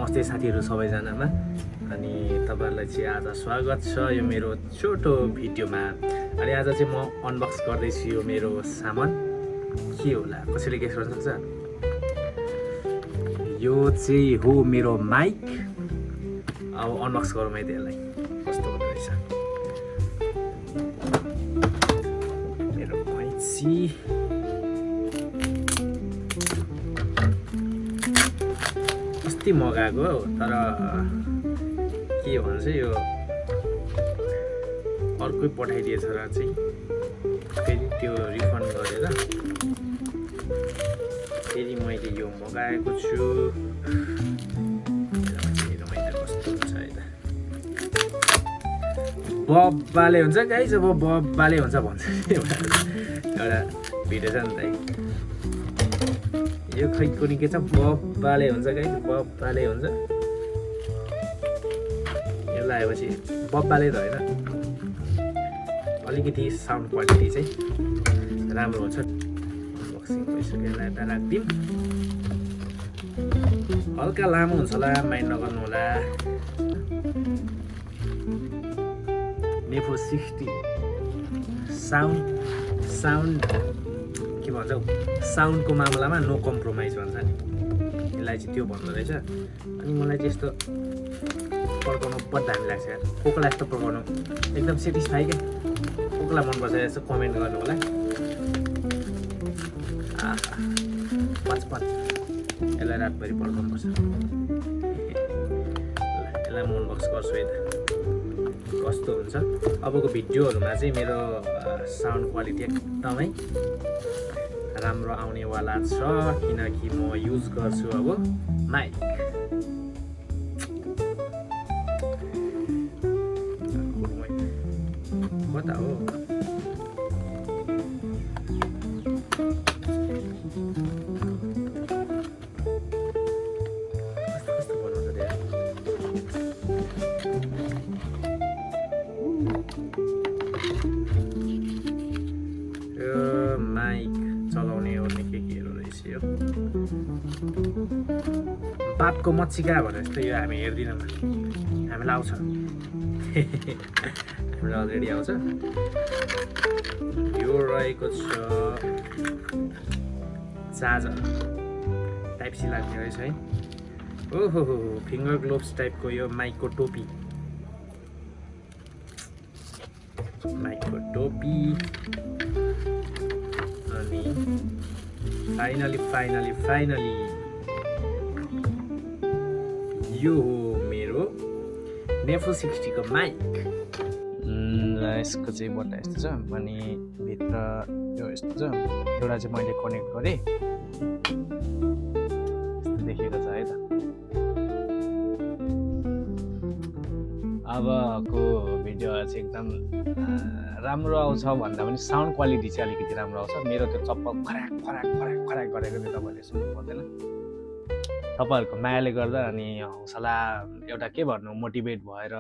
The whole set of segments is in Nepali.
नमस्ते साथीहरू सबैजनामा। अनि तपाईहरुलाई चाहिँ आज स्वागत छ यो मेरो छोटो भिडियोमा। अनि आज चाहिँ म अनबक्स गर्दैछु यो मेरो सामान। के होला कसैले गेस गर्न सक्छ? यो चाहिँ हो मेरो माइक। अब अनबक्स गरौँ है त्यसलाई कस्तो हुँदो रहेछ। मेरो कैँची अस्ति मगाएको तर के भन्छ यो अर्कै पठाइदिएछ र चाहिँ फेरि त्यो रिफन्ड गरेर फेरि मैले यो मगाएको छु। कस्तो हुन्छ है बब्बाले हुन्छ गाइस। अब बब्बाले हुन्छ भन्छ एउटा भिडियो छ नि त। यो खै कुनै के छ बब्बाले हुन्छ गाइस, बब्बाले हुन्छ। यो लगाएपछि बब्बाले त होइन, अलिकति साउन्ड क्वालिटी चाहिँ राम्रो हुन्छ। अनबक्सिङ भइसक्यो, यता राखिदिउँ। हल्का लामो हुन्छ होला, माइन्ड नगर्नु होला। नेफो 60 साउन्ड के भन्छ साउन्डको मामलामा नो कम्प्रोमाइज भन्छ नि, यसलाई चाहिँ त्यो भन्दो रहेछ। अनि मलाई चाहिँ यस्तो पड्काउनु बड्ड दामी लाग्छ यार। कोकोलाई यस्तो पड्काउनु एकदम सेटिस्फाई क्या। कोकोलाई मनपर्छ यस्तो कमेन्ट गर्नु होला। पचपन यसलाई रातभरि पड्काउनुपर्छ। यसलाई म अनबक्स गर्छु है त कस्तो हुन्छ। अबको भिडियोहरूमा चाहिँ मेरो साउन्ड क्वालिटी एकदमै राम्रो आउनेवाला छ, किनकि म युज गर्छु अब माइक। कता हो कस्तो बनाउँछ त्यहाँ। यो माइक चलाउने ओर्ने केहरू रहेछ यो। बापको मच्छिका भने जस्तो यो हामी हेर्दिनौँ, हामीलाई आउँछ। हामीलाई अलरेडी आउँछ। यो रहेको छ चार्जर, टाइप सी लाग्ने रहेछ है। ओहो हो फिङ्गर ग्लोभ्स टाइपको यो माइकको टोपी। माइकको टोपी। अनि फाइनली यो हो मेरो नेफो 60 को माइक। यसको चाहिँ बट्टा यस्तो छ, अनि भित्र यो यस्तो छ। एउटा चाहिँ मैले कनेक्ट गरेँ, यस्तो देखेको छ है त। अबको भिडियो चाहिँ एकदम राम्रो आउँछ भन्दा पनि साउन्ड क्वालिटी चाहिँ अलिकति राम्रो आउँछ। मेरो त्यो चप्पल खराक गरेको चाहिँ तपाईँहरूले सुन्नु पर्दैन। तपाईँहरूको मायाले गर्दा अनि हौसला एउटा के भन्नु मोटिभेट भएर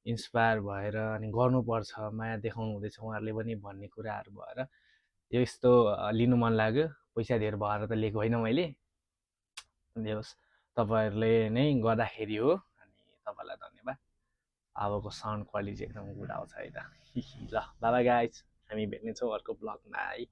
इन्सपायर भएर अनि गर्नुपर्छ, माया देखाउनु हुँदैछ उहाँहरूले पनि भन्ने कुराहरू भएर त्यो यस्तो लिनु मन लाग्यो। पैसा धेर भएर त लिएको होइन मैले। होस् तपाईँहरूले नै गर्दाखेरि हो, अनि तपाईँलाई धन्यवाद। अबको साउन्ड क्वालिटी एकदम गुड आउँछ है त। ल बाबा गाइज, हामी भेट्नेछौँ अर्को ब्लगमा है।